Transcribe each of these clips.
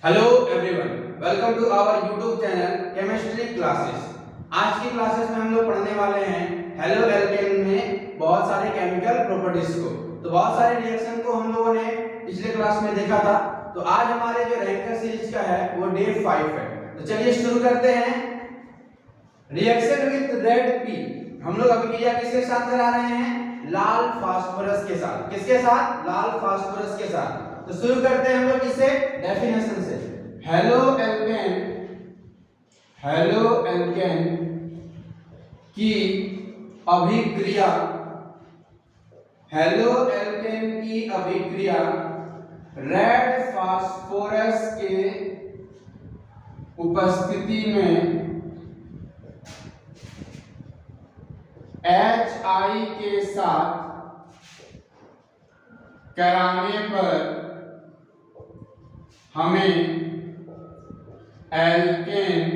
Hello everyone, welcome to our YouTube channel chemistry classes. आज की classes में हम लोग पढ़ने वाले हैं हेलो एल्केन में बहुत सारे केमिकल प्रॉपर्टीज को। तो बहुत सारे रिएक्शन को हम लोगों ने पिछले क्लास में देखा था। तो आज हमारे जो रैंकर सीरीज का है वो डे 5 है। तो चलिए शुरू करते हैं। रिएक्शन विद रेड पी, हम लोग अभिक्रिया किसके साथ करा रहे हैं? लाल फास्फोरस के साथ। किसके साथ? लाल फास्फोरस के साथ। तो शुरू करते हैं हम लोग इससे डेफिनेशन से। हेलो एल्केन की अभिक्रिया, हेलो एल्केन की अभिक्रिया रेड फास्फोरस के उपस्थिति में HI के साथ कराने पर हमें एल्केन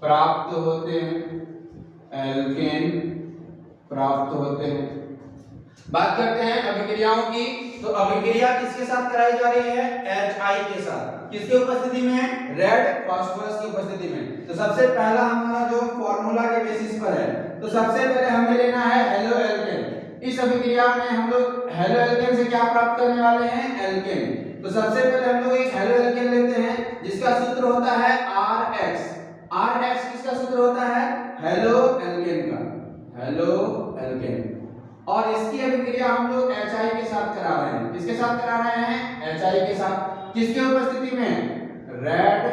प्राप्त होते हैं। एल्केन प्राप्त होते हैं। बात करते हैं अभिक्रियाओं की। तो अभिक्रिया किसके साथ कराई जा रही है? HI के साथ। किसकी उपस्थिति में? रेड फास्फोरस की उपस्थिति में। तो सबसे पहला हमारा जो फॉर्मूला के बेसिस पर है, तो सबसे पहले हमें लेना है हेलो एल्केन। इस अभिक्रिया में हम लोग हेलो एल्केन से क्या प्राप्त करने वाले हैं? एल्केन। तो सबसे पहले हम लोग एक हेलो एल्केन लेते हैं जिसका सूत्र होता है RH। RH किसका सूत्र होता है? हेलो एल्केन का। Halo alkane. और इसकी अभिक्रिया हम लोग HI के साथ करा रहे हैं। किसके साथ करा रहे हैं? HI के साथ। किसकी उपस्थिति में? Red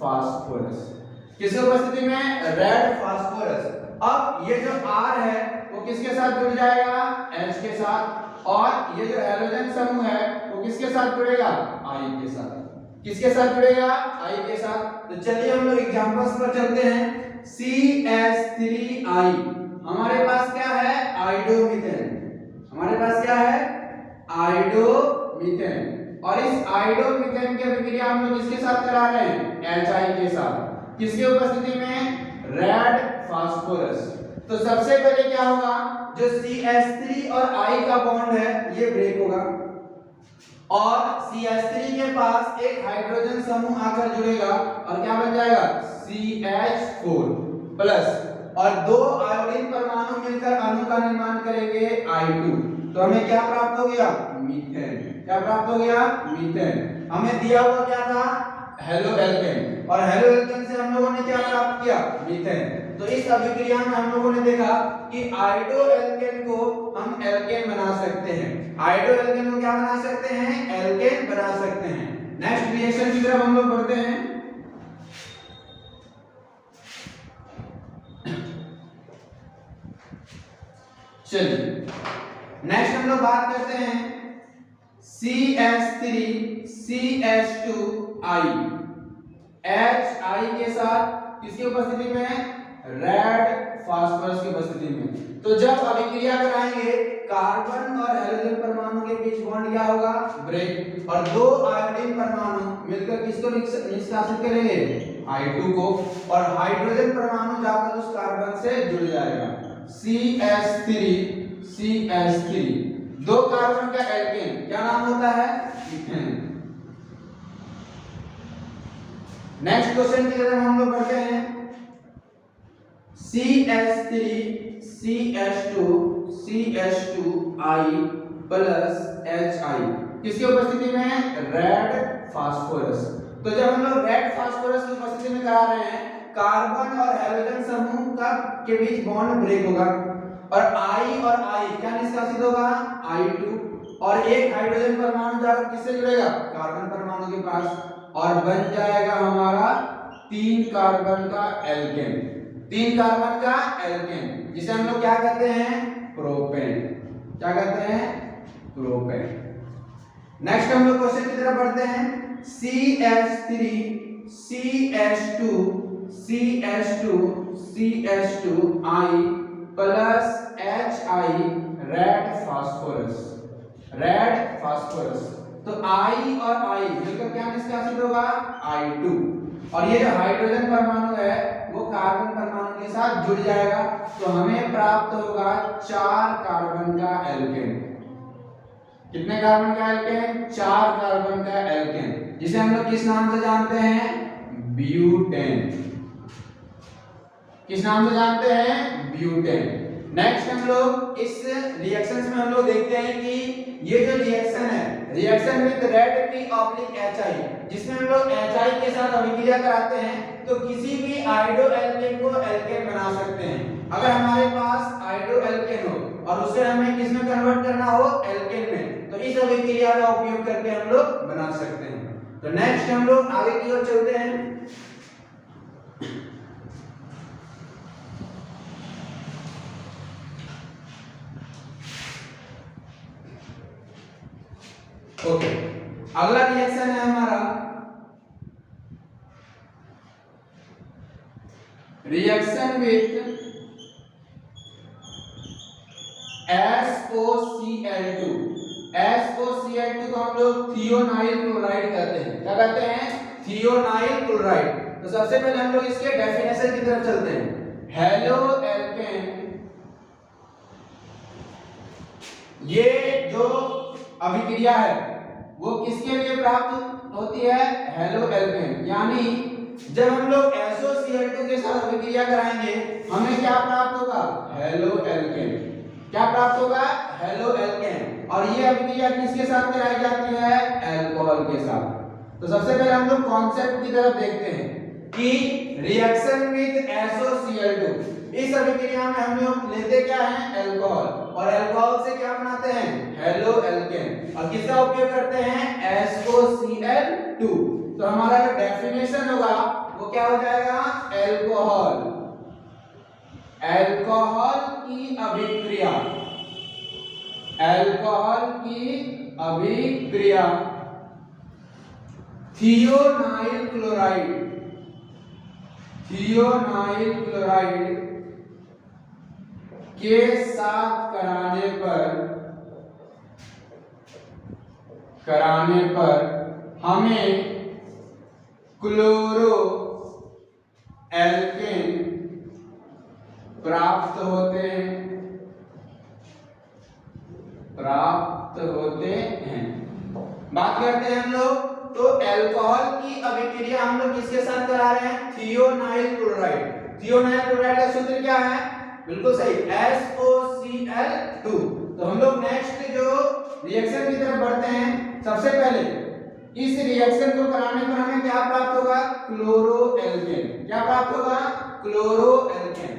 phosphorus. किसकी उपस्थिति में? Red phosphorus. अब ये जो R है वो किसके साथ जुड़ जाएगा? H के साथ। और ये जो हैलोजन समूह है वो किसके साथ जुड़ेगा? I के साथ। किसके साथ जुड़ेगा? I के साथ। तो चलिए हम लोग एग्जांपल्स पर चलते हैं। CH3I, हमारे पास क्या है? आइडोमीथेन। हमारे पास क्या है? आइडोमीथेन। और इस आइडोमीथेन की अभिक्रिया हम लोग किसके साथ करा रहे हैं? HI के साथ। किसकी उपस्थिति में? Red phosphorus. तो सबसे पहले क्या होगा? जो CH3 और I का बॉन्ड है ये ब्रेक होगा और CH3 के पास एक हाइड्रोजन समूह आकर जुड़ेगा और क्या बन जाएगा? CH4 प्लस, और दो आयोडीन परमाणु मिलकर अणु का निर्माण करेंगे I2। तो हमें क्या प्राप्त हो गया? मीथेन। क्या प्राप्त हो गया? मीथेन। हमें दिया हुआ क्या था? Halo alkane. और हेलो एल्केन से हम लोगों ने क्या प्राप्त किया? मीथेन। तो इस अभिक्रिया में हम लोगों ने देखा कि आइडो एल्केन को हम एल्केन बना सकते हैं। आइडो एल्केन को क्या बना सकते हैं? एल्केन बना सकते हैं। नेक्स्ट रिएक्शन की तरफ हम लोग बढ़ते हैं। चलिए नेक्स्ट हम लोग बात करते हैं CH3 CH2I। HI के साथ किसकी उपस्थिति में? रेड फास्फोरस की उपस्थिति में। तो जब अभिक्रिया कराएंगे कार्बन और हेलोजन परमाणु के बीच बॉन्ड क्या होगा? ब्रेक। और दो आयोडीन परमाणु मिलकर किसको निष्कासित करेंगे? I2 को। और हाइड्रोजन परमाणु जाकर उस कार्बन से जुड़ जाएगा। CH3 दो कार्बन का एल्केन क्या नाम होता है? मीथेन। नेक्स्ट क्वेश्चन की तरफ हम लोग बढ़ते हैं। CH3 CH2I प्लस HI किसकी उपस्थिति में? Red phosphorus. तो जब हम लोग रेड फास्फोरस की उपस्थिति में करा रहे हैं, कार्बन और हेलोजन समूह का के बीच बॉन्ड ब्रेक होगा और I और I क्या निष्कासित होगा? I2। और एक हाइड्रोजन परमाणु जाकर किससे जुड़ेगा? कार्बन परमाणु के पास, और बन जाएगा हमारा 3 कार्बन का एल्केन। 3 कार्बन का एल्केन जिसे हम लोग क्या कहते हैं? प्रोपेन। क्या कहते हैं? प्रोपेन। नेक्स्ट हम लोग क्वेश्चन की तरफ बढ़ते हैं। CH3 CH2I plus HI red phosphorus. Red phosphorus. तो I और I मिलकर क्या निष्कासित होगा? I2। और ये जो हाइड्रोजन परमाणु है वो कार्बन परमाणु के साथ जुड़ जाएगा, तो हमें प्राप्त होगा 4 कार्बन का एल्केन। कितने कार्बन का एल्केन? 4 कार्बन का एल्केन, जिसे हम लोग किस नाम से जानते हैं? ब्यूटेन। किस नाम से जानते हैं? ब्यूटेन। नेक्स्ट हम लोग इस रिएक्शंस में हम लोग देखते हैं कि ये जो रिएक्शन है, reaction with red P oblique HI, जिसमें हम लोग HI के साथ अभिक्रिया कराते हैं तो किसी भी आयोडो एल्केन को एल्केन बना सकते हैं। अगर हमारे पास आयोडो एल्केन हो और उसे हमें किस में कन्वर्ट करना हो? एल्केन में, तो इस अभिक्रिया का उपयोग करके हम लोग बना सकते हैं। तो नेक्स्ट हम लोग आगे की ओर चलते हैं। ओके, अगला रिएक्शन है हमारा रिएक्शन विथ SOCl2। SOCl2 को हम लोग थियोनाइल क्लोराइड कहते हैं। क्या कहते हैं? Thionyl chloride. तो सबसे पहले हम लोग इसके डेफिनेशन की तरफ चलते हैं। हेलो एल्केन, ये जो अभिक्रिया है वो किसके लिए प्राप्त होती है? Halo alkane. यानी जब हम लोग SOCl2 के साथ अभिक्रिया कराएंगे हमें क्या प्राप्त होगा? Halo alkane. क्या प्राप्त होगा? Halo alkane. और ये अभिक्रिया किसके साथ कराई जाती है? अल्कोहल के साथ। तो सबसे पहले हम लोग कॉन्सेप्ट की तरफ देखते हैं कि रिएक्शन विद SOCl2, इस अभिक्रिया में हम लोग लेते क्या है? अल्कोहल, और अल्कोहल से क्या बनाते हैं? Halo alkane. और किसका उपयोग करते हैं? SOCl2। तो हमारा जो डेफिनेशन होगा वो क्या हो जाएगा? अल्कोहल। अल्कोहल की अभिक्रिया, अल्कोहल की अभिक्रिया थियोनाइल क्लोराइड, थियोनाइल क्लोराइड के साथ कराने पर हमें क्लोरो एल्केन प्राप्त होते हैं। बात करते हैं हम लोग, तो अल्कोहल की अभिक्रिया हम लोग किसके साथ करा रहे हैं? Thionyl chloride. थियोनाइल क्लोराइड का सूत्र क्या है? बिल्कुल सही, SOCl2। तो हम लोग नेक्स्ट जो रिएक्शन की तरफ बढ़ते हैं, सबसे पहले इस रिएक्शन को कराने पर हमें क्या प्राप्त होगा? Chloro alkane. क्या प्राप्त होगा? Chloro alkane.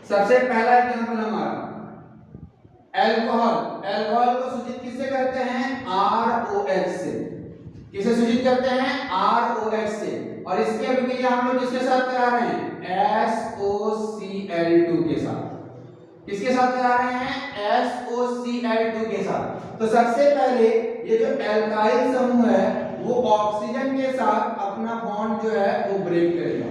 सबसे पहला एग्जांपल हमारा अल्कोहल। अल्कोहल को सूचित किससे करते हैं? ROH से। किसे सूचित करते हैं? ROH से। और इसकी अभिक्रिया हम लोग किसके साथ करा रहे हैं? SOCl2 के साथ। किसके साथ करा रहे हैं? SOCl2 के साथ। तो सबसे पहले ये जो एल्काइल समूह है वो ऑक्सीजन के साथ अपना बॉन्ड जो है वो ब्रेक करेगा।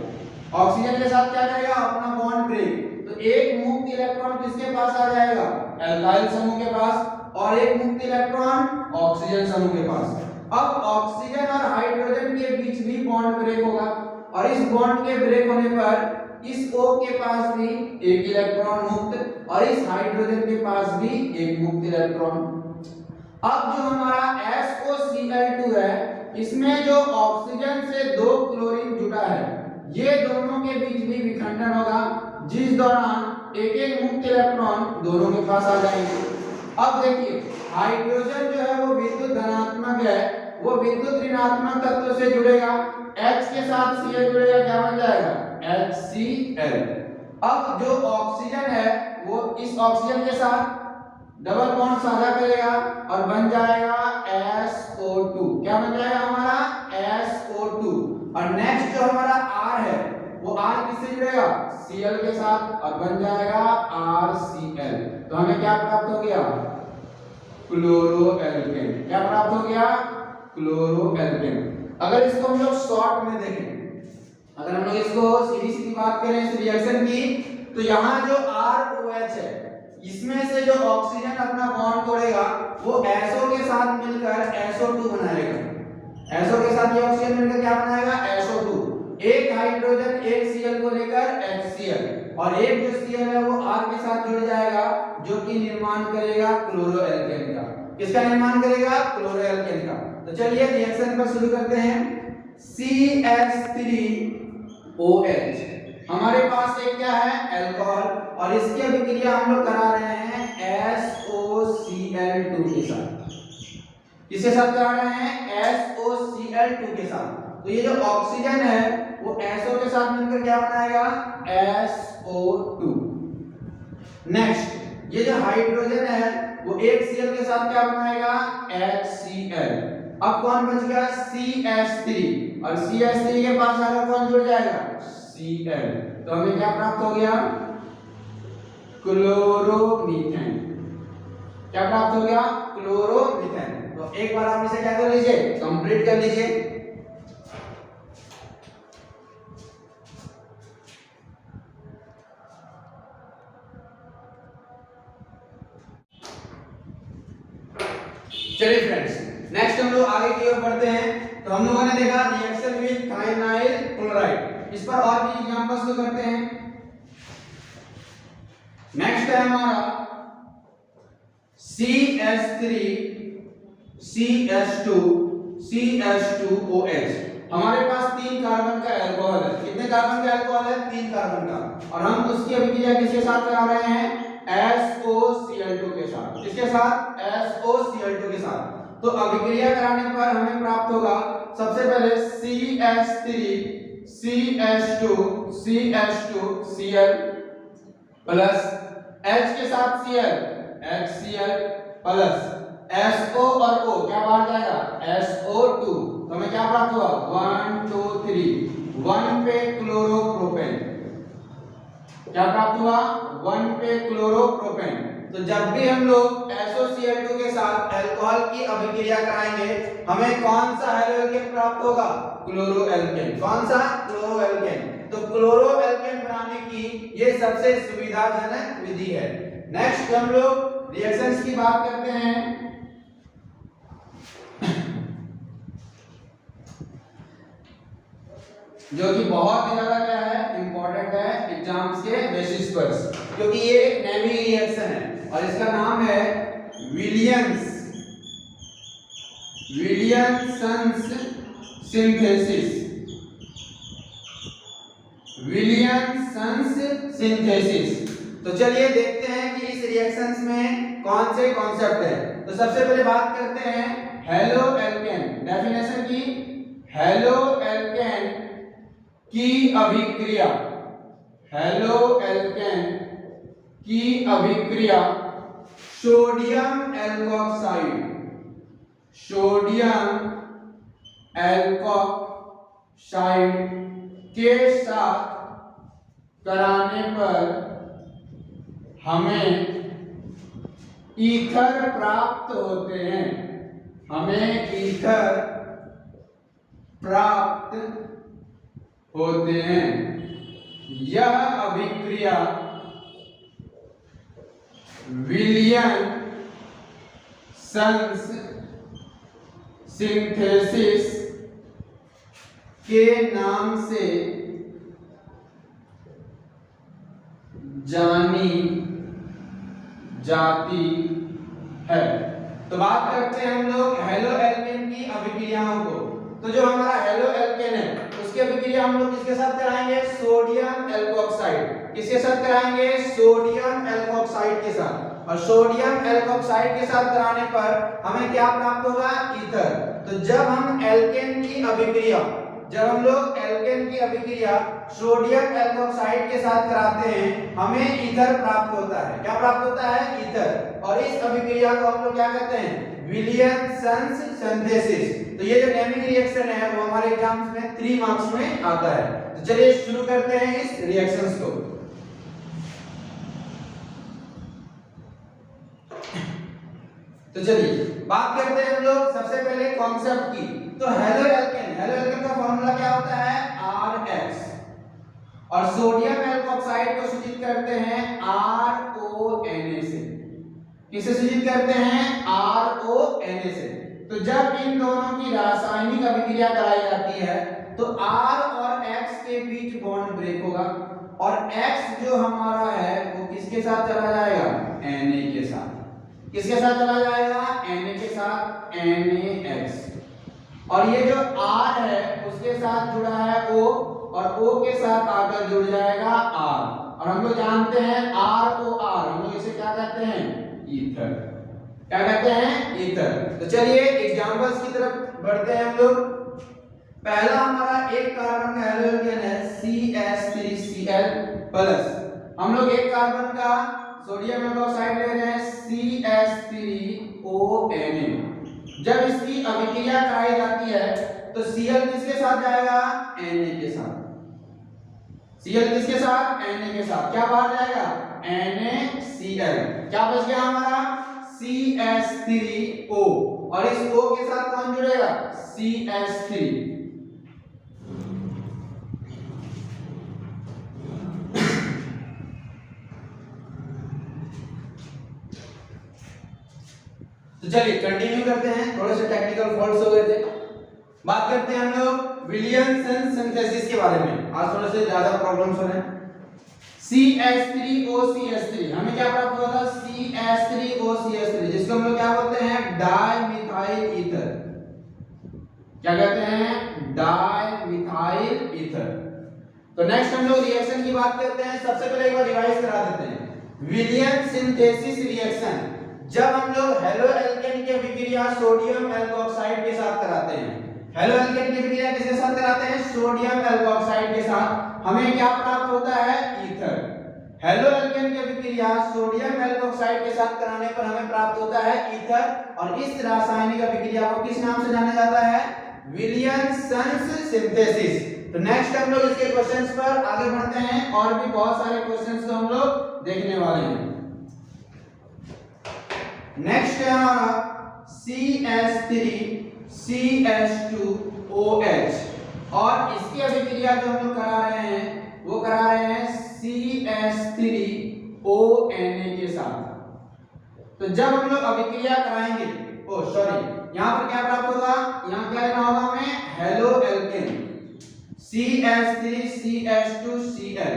ऑक्सीजन के साथ क्या करेगा? अपना बॉन्ड ब्रेक। तो एक मुक्त इलेक्ट्रॉन किसके पास आ जाएगा? एल्काइल समूह के पास, और एक मुक्त इलेक्ट्रॉन ऑक्सीजन समूह के पास। अब ऑक्सीजन और हाइड्रोजन के बीच भी बॉन्ड ब्रेक होगा, और इस बॉन्ड के ब्रेक होने पर इस O के पास भी एक इलेक्ट्रॉन मुक्त और इस हाइड्रोजन के पास भी एक मुक्त इलेक्ट्रॉन। अब जो हमारा SOCl2 है इसमें जो ऑक्सीजन से 2 क्लोरीन जुटा है, ये दोनों के बीच भी विखंडन होगा, जिस दौरान एक एक मुक्त इलेक्ट्रॉन दोनों के पास आ जाएंगे। अब देखिए हाइड्रोजन जो है वो विद्युत धनात्मक है, वो विद्युत ऋणात्मक तत्व से जुड़ेगा, H के साथ Cl जुड़ेगा, क्या बन जाएगा? HCl। अब जो ऑक्सीजन है वो इस ऑक्सीजन के साथ डबल बॉन्ड साझा करेगा और बन जाएगा SO2। क्या बन जाएगा हमारा? SO2। और नेक्स्ट जो हमारा R है वो R किससे जुड़ेगा? Cl के साथ और बन जाएगा RCl। तो हमें क्या प्राप्त हो गया? Chloro alkane. क्या प्राप्त हो गया? Chloro alkane. अगर इसको हम लोग शॉर्ट में देखें, अगर हम लोग इसको सीधी सीधी बात करें इस रिएक्शन की, तो यहाँ जो ROH है इसमें से जो ऑक्सीजन अपना बॉन्ड तोड़ेगा वो SO के साथ मिलकर SO2 बनाएगा। SO के साथ ये ऑक्सीजन मिलकर क्या बनाएगा? SO2। एक हाइड्रोजन एक Cl को लेकर HCl। और एक जो Cl है वो R के साथ जुड़ जाएगा जो कि निर्माण करेगा क्लोरोएल्केन का। किसका निर्माण करेगा? क्लोरोएल्केन का। तो चलिए रिएक्शन पर शुरू करते हैं। CH3OH हमारे पास एक क्या है? अल्कोहल, और इसकी अभिक्रिया हम लोग करा रहे हैं SOCl2 के साथ। किसके साथ करा रहे हैं? SOCl2 के साथ। तो ये जो ऑक्सीजन है वो SO के साथ मिलकर क्या बनाएगा? SO2। नेक्स्ट ये जो हाइड्रोजन है वो एक Cl के साथ क्या बनाएगा? HCl। अब कौन बच गया? CH3, और CH3 के पास आकर कौन जुड़ जाएगा? Cl। तो हमें क्या प्राप्त हो गया? क्लोरोमीथेन। क्या प्राप्त हो गया? क्लोरोमीथेन। तो एक बार आप इसे क्या कर लीजिए? कंप्लीट कर लीजिए। चलिए फ्रेंड्स, नेक्स्ट हम लोग आगे की ओर बढ़ते हैं। तो हम लोगों ने देखा रिएक्शन विद थाइनाइल क्लोराइड। इस पर और भी एग्जांपल्स तो करते हैं। नेक्स्ट है हमारा CH3CH2CH2OH। हमारे पास 3 कार्बन का अल्कोहल है। कितने कार्बन का अल्कोहल है? 3 कार्बन का। और हम उसकी अभिक्रिया किसके साथ करा रहे हैं? SOCl2 के साथ। किसके साथ? SOCl2 के साथ। तो अभिक्रिया कराने पर हमें प्राप्त होगा सबसे पहले CH3CH2CH2Cl प्लस H के साथ Cl HCl प्लस SO और O क्या बाहर जाएगा? SO2। तो हमें क्या प्राप्त हुआ? 1 2 3 1 पे क्लोरोप्रोपेन। क्या प्राप्त हुआ? 1 पे क्लोरोप्रोपेन। तो जब भी हम लोग SOCl2 के साथ अल्कोहल की अभिक्रिया कराएंगे हमें कौन सा हैलोएल्केन प्राप्त होगा? क्लोरोएल्केन। कौन सा? क्लोरोएल्केन। तो क्लोरोएल्केन बनाने की ये सबसे सुविधाजनक विधि है। नेक्स्ट हम लोग रिएक्शंस की बात करते हैं। जो कि बहुत ही ज्यादा क्या है? इंपॉर्टेंट है एग्जाम्स के बेसिस पर, क्योंकि ये एक नेमी रिएक्शन है और इसका नाम है विलियमसन्स सिंथेसिस। तो चलिए देखते हैं कि इस रिएक्शंस में कौन से कॉन्सेप्ट है। तो सबसे पहले बात करते हैं हैलोएल्केन। डेफिनेशन की, हैलोएल्केन की अभिक्रिया, हैलोएल्केन की अभिक्रिया सोडियम एल्कोक्साइड के साथ कराने पर हमें ईथर प्राप्त होते हैं। हमें ईथर प्राप्त होते हैं। यह अभिक्रिया विलियमसन्स सिंथेसिस के नाम से जानी जाती है। तो बात करते हैं हम लोग हैलोएल्केन की अभिक्रियाओं को। तो जो हमारा हैलोएल्केन है उसकी अभिक्रिया हम लोग किसके साथ कराएंगे? Sodium alkoxide. किसके साथ कराएंगे? सोडियम एल्कोक्साइड के साथ। और सोडियम एल्कोक्साइड के साथ कराने पर हमें क्या प्राप्त होगा? ईथर। तो जब हम लोग एल्केन की अभिक्रिया सोडियम एल्कोक्साइड के साथ कराते हैं हमें ईथर प्राप्त होता है। क्या प्राप्त होता है? ईथर। और इस अभिक्रिया को हम लोग क्या कहते हैं? Williamson's synthesis. तो ये जो नेमिंग रिएक्शन है वो हमारे एग्जाम्स में 3 मार्क्स में आता है। तो चलिए शुरू करते हैं इस रिएक्शंस को। तो चलिए बात करते हैं हम लोग सबसे पहले कॉन्सेप्ट की। तो हैलोएल्केन का फॉर्मूला क्या होता है? RH। और सोडियम एल्कोक्साइड को सूचित करते हैं RONA से। किसे सूचित करते हैं? RONA से। तो जब इन दोनों की रासायनिक अभिक्रिया कराई जाती है तो R और X के बीच बॉन्ड ब्रेक होगा। और X जो हमारा है वो किसके साथ चला जाएगा, Na के साथ। किसके साथ चला जाएगा, Na के साथ, NaX। और ये जो R है उसके साथ जुड़ा है O, और O के साथ आकर जुड़ जाएगा R। और हम लोग जानते हैं ROR, हम लोग इसे क्या कहते हैं, ईथर। क्या कहते हैं, ईथर। तो चलिए एग्जांपल्स की तरफ बढ़ते हैं हम लोग। पहला हमारा एक कार्बन का हेलोजन है CH3Cl प्लस। हम लोग एक कार्बन का सोडियम हाइड्रोक्साइड ले रहे हैं CH3ONa। जब इसकी अभिक्रिया कराई जाती है तो Cl किसके साथ जाएगा, Na के साथ। Cl किसके साथ, Na के साथ। क्या बाहर जाएगा, NaCl। क्या बच गया हमारा, CH3O, और इस O के साथ कौन जुड़ेगा, CH3। तो चलिए कंटिन्यू करते हैं, थोड़े से टेक्निकल फॉल्ट्स हो गए थे। बात करते हैं हम लोग विलियमसन सिंथेसिस के बारे में। आज थोड़े से ज्यादा प्रॉब्लम्स हो रहे हैं। CH3OCH3, हमें क्या प्राप्त हुआ था, CH3OCH3, जिसको हम लोग क्या बोलते हैं, डाइमिथाइल ईथर। क्या कहते हैं, डाइमिथाइल ईथर। तो नेक्स्ट हम लोग रिएक्शन की बात करते हैं। सबसे पहले एक बार रिवाइज करा देते हैं। विलियम सिंथेसिस रिएक्शन, जब हम लोग हेलो एल्केन की अभिक्रिया सोडियम एल्कोऑक्साइड के साथ कराते हैं। हेलो एल्केन की अभिक्रिया किसके साथ कराते हैं, सोडियम एल्कोऑक्साइड के साथ, हमें क्या प्राप्त होता है, ईथर। हेलो एल्केन की अभिक्रिया सोडियम एल्कोऑक्साइड के साथ कराने पर हमें प्राप्त होता है ईथर। और इस रासायनिक अभिक्रिया को किस नाम से जाना जाता है, विलियमसन सिंथेसिस। तो नेक्स्ट हम लोग इसके क्वेश्चंस पर आगे बढ़ते हैं, और भी बहुत सारे क्वेश्चंस को हम लोग देखने वाले हैं। नेक्स्ट है हमारा CH3CH2OH, और इसकी अभिक्रिया जो हम लोग करा रहे हैं वो करा रहे हैं CH3ONa के साथ। तो जब हम लोग अभिक्रिया कराएंगे, यहाँ पर क्या प्राप्त होगा, यहाँ क्या लेना होगा हमें, हेलो एल्केन CH3CH2Cl।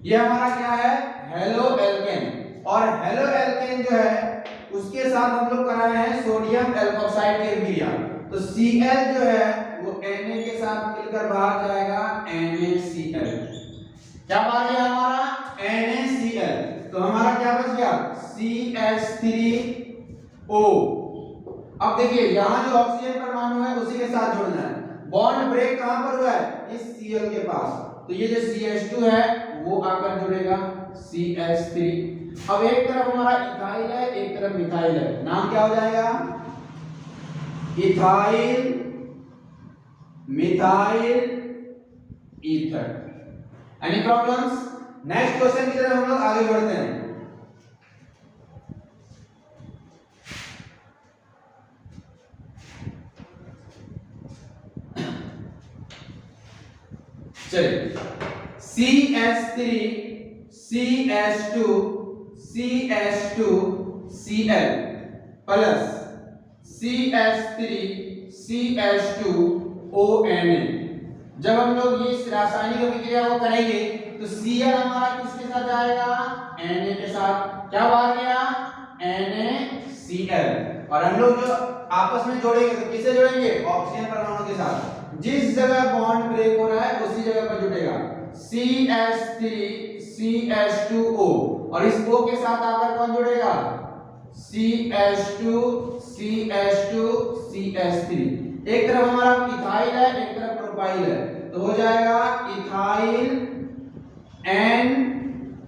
ये हमारा क्या है, हेलो एल्केन। और हेलो एल्केन जो है उसके साथ हम लोग करा रहे हैं सोडियम एल्कोऑक्साइड की अभिक्रिया। तो Cl जो है वो Na के साथ मिलकर बाहर जाएगा, NaCl। क्या बाहर गया हमारा, NaCl। तो हमारा क्या बच गया, CH3O। अब देखिए यहाँ जो ऑक्सीजन परमाणु है उसी के साथ जुड़ना है। बॉन्ड ब्रेक कहां पर हुआ है, इस Cl के पास। तो ये जो CH2 है वो आकर जुड़ेगा CH3। अब एक तरफ हमारा इथाइल है, एक तरफ मिथाइल है, नाम क्या हो जाएगा, ethyl methyl ether. Any problems? Next question की तरफ हम लोग आगे बढ़ते हैं। चलिए CH3CH2CH2Cl प्लस CH3CH2ONa। जब हम लोग ये रासायनिक अभिक्रिया को करेंगे तो Cl हमारा किसके साथ जाएगा, Na के साथ। क्या बाहर गया, NaCl। और हम लोग जो आपस में जोड़ेंगे तो किससे जोड़ेंगे, ऑक्सीजन परमाणु के साथ। जिस जगह बॉन्ड ब्रेक हो रहा है उसी जगह पर जुटेगा CH3CH2O, और इस O के साथ आकर कौन जुड़ेगा, CH2CH2CH3। एक तरफ हमारा इथाइल है, एक तरफ प्रोपाइल है, तो हो जाएगा इथाइल एंड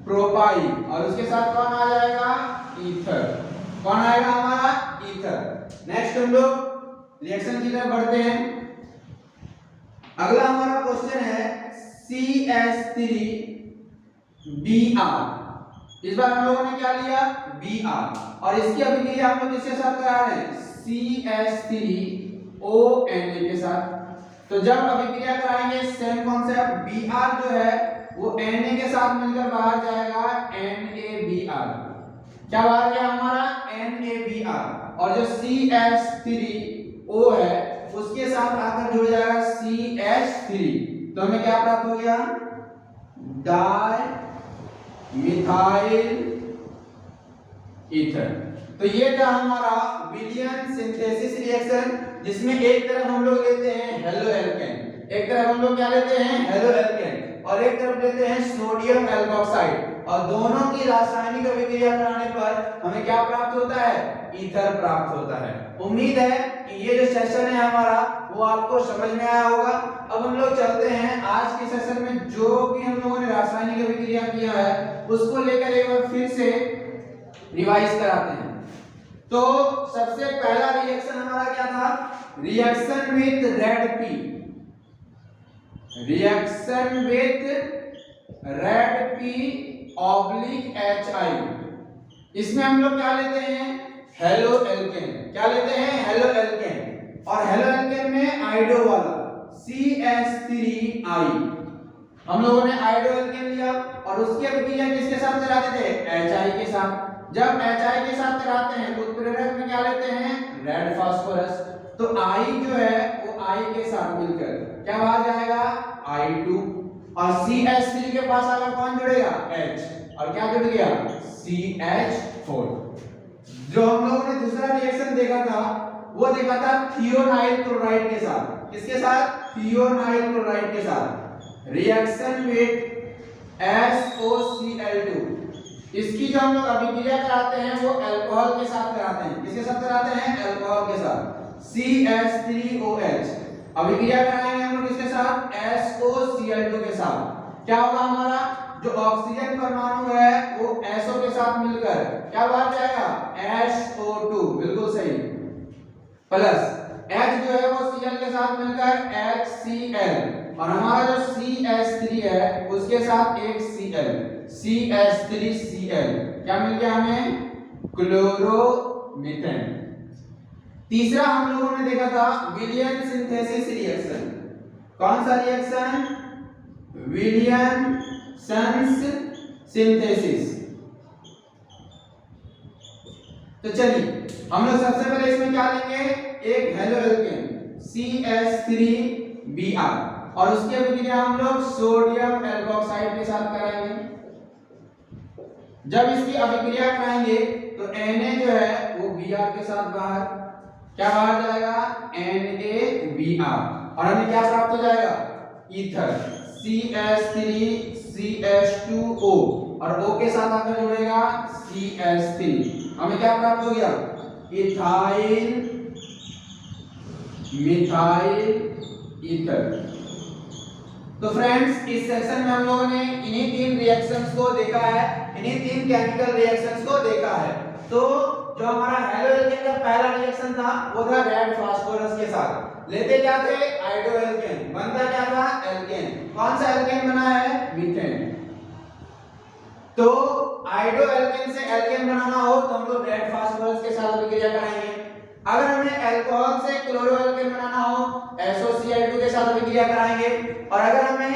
प्रोपाइल, और उसके साथ कौन आ जाएगा, ईथर। कौन आएगा हमारा, ईथर। नेक्स्ट हम लोग रिएक्शन की तरफ बढ़ते हैं। अगला हमारा क्वेश्चन है CH3Br। इस बार हम लोगों ने क्या लिया, Br, और इसकी अभिक्रिया हम लोग किसके साथ करा रहे हैं, CH3ONa के साथ। तो जब अभिक्रिया कराएंगे सेम कॉन्सेप्ट, Br जो है वो Na के साथ मिलकर बाहर जाएगा, NaBr। क्या बाहर गया हमारा, NaBr। और जो CH3O है उसके साथ आकर जुड़ जाएगा CH3। तो हमें क्या प्राप्त हो गया, डाई मिथाइल ईथर। तो ये था हमारा विलियन सिंथेसिस रिएक्शन, जिसमें एक तरफ हम लोग लेते हैं हेलो एल्केन, एक तरफ हम लोग क्या लेते हैं हेलो एल्केन, और एक तरफ लेते हैं सोडियम एल्कोक्साइड, और दोनों की रासायनिक अभिक्रिया कराने पर हमें क्या प्राप्त होता है, ईथर प्राप्त होता है। उम्मीद है कि ये जो सेशन है हमारा वो आपको समझ में आया होगा। अब हम लोग चलते हैं आज के सेशन में, जो भी हम लोगों ने रासायनिक अभिक्रिया किया है उसको लेकर एक बार फिर से रिवाइज कराते हैं। तो सबसे पहला रिएक्शन हमारा क्या था, reaction with red P, reaction with red P oblique HI। इसमें हम लोग क्या लेते हैं हेलो एल्केन, क्या लेते हैं हेलो एल्केन, और हेलो एल्केन में आइडो वाला CH3I, हम लोगों ने आइडो एल्केन लिया और उसकी अभिक्रिया किसके साथ कराते थे, HI के साथ। जब HI के साथ कराते हैं तो उत्प्रेरक में क्या लेते हैं रेड फास्फोरस, तो I जो है वो I के साथ मिलकर क्या बाहर जाएगा I2, और CH3 के पास आगे कौन जुड़ेगा H, और क्या जुड़ गया CH4। जो हम लोगों ने दूसरा रिएक्शन देखा था वो देखा था थियोनाइल क्लोराइड के साथ, किसके साथ थियोनाइल क्लोराइड के साथ, रिएक्शन विथ SOCl2। इसकी जो हम लोग अभिक्रिया कराते हैं वो अल्कोहल के साथ कराते हैं, किसके साथ कराते हैं अल्कोहल के साथ, CH3OH। अभिक्रिया कराएंगे हम लोग किसके साथ SOCl2 के साथ। क्या होगा हमारा जो ऑक्सीजन परमाणु है वो SO के साथ मिलकर क्या बाहर जाएगा SO2, बिल्कुल सही, प्लस H जो है वो Cl के साथ मिलकर HCl, और हमारा जो CH3 है उसके साथ एक Cl, CH3Cl, क्या मिल गया हमें क्लोरोमीथेन। तीसरा हम लोगों ने देखा था विलियन सिंथेसिस रिएक्शन, कौन सा रिएक्शन, विलियन सिंथेसिस। तो चलिए हम लोग सबसे पहले इसमें क्या लेंगे, एक हेलो एल्केन CH3Br, और उसकी अभिक्रिया हम लोग सोडियम एल्कोक्साइड के साथ कराएंगे। जब इसकी अभिक्रिया कराएंगे तो Na जो है वो Br के साथ बाहर क्या बाहर जाएगा NaBr, और हमें क्या प्राप्त हो जाएगा ईथर CH3CH2O, और O के साथ आकर जुड़ेगा CH3, हमें क्या प्राप्त हो गया इथाइल मिथाइल ईथर। तो फ्रेंड्स इस सेक्शन में हम लोगों ने इन्हीं तीन रिएक्शंस को देखा है, इन्हीं तीन केमिकल रिएक्शंस को देखा है। तो जो हमारा हेलो एल्केन का पहला रिएक्शन था वो था रेड फास्फोरस के साथ, लेते क्या थे आइडो एल्केन, बनता क्या था एल्केन, कौन सा एल्केन बना है मीथेन। तो आइडो एल्केन से एल्केन बनाना हो तो हम लोग रेड फास्फोरस के साथ अभिक्रिया कराएंगे। अगर हमें अल्कोहल से क्लोरो एल्केन बनाना हो SOCl2 के साथ अभिक्रिया कराएंगे, और अगर हमें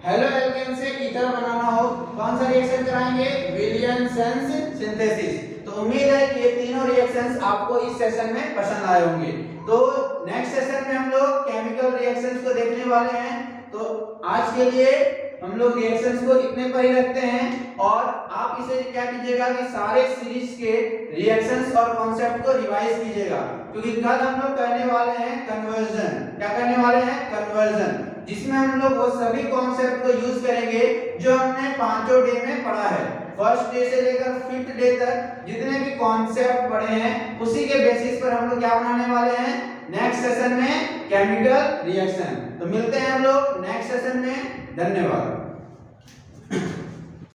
हेलो एल्केन से ईथर बनाना हो कौन सा रिएक्शन कराएंगे विलियन सिंथेसिस। तो उम्मीद है कि ये तीनों रिएक्शंस आपको इस सेशन में पसंद आए होंगे। तो नेक्स्ट सेशन में हम लोग केमिकल रिएक्शंस को देखने वाले हैं। तो आज के लिए हम लोग रिएक्शंस को इतने पर ही रखते हैं, और आप इसे क्या कीजिएगा कि सारे सीरीज के रिएक्शंस और कॉन्सेप्ट को रिवाइज कीजिएगा, क्योंकि कल हम लोग करने वाले हैं कन्वर्जन। क्या करने वाले हैं कन्वर्जन, जिसमें हम लोग वो सभी कॉन्सेप्ट को यूज करेंगे जो हमने पांचों डे में पढ़ा है। फर्स्ट डे से लेकर 5th डे तक जितने भी कॉन्सेप्ट पढ़े हैं उसी के बेसिस पर हम लोग क्या बनाने वाले हैं नेक्स्ट सेशन में केमिकल रिएक्शन। तो मिलते हैं हम लोग नेक्स्ट सेशन में, धन्यवाद।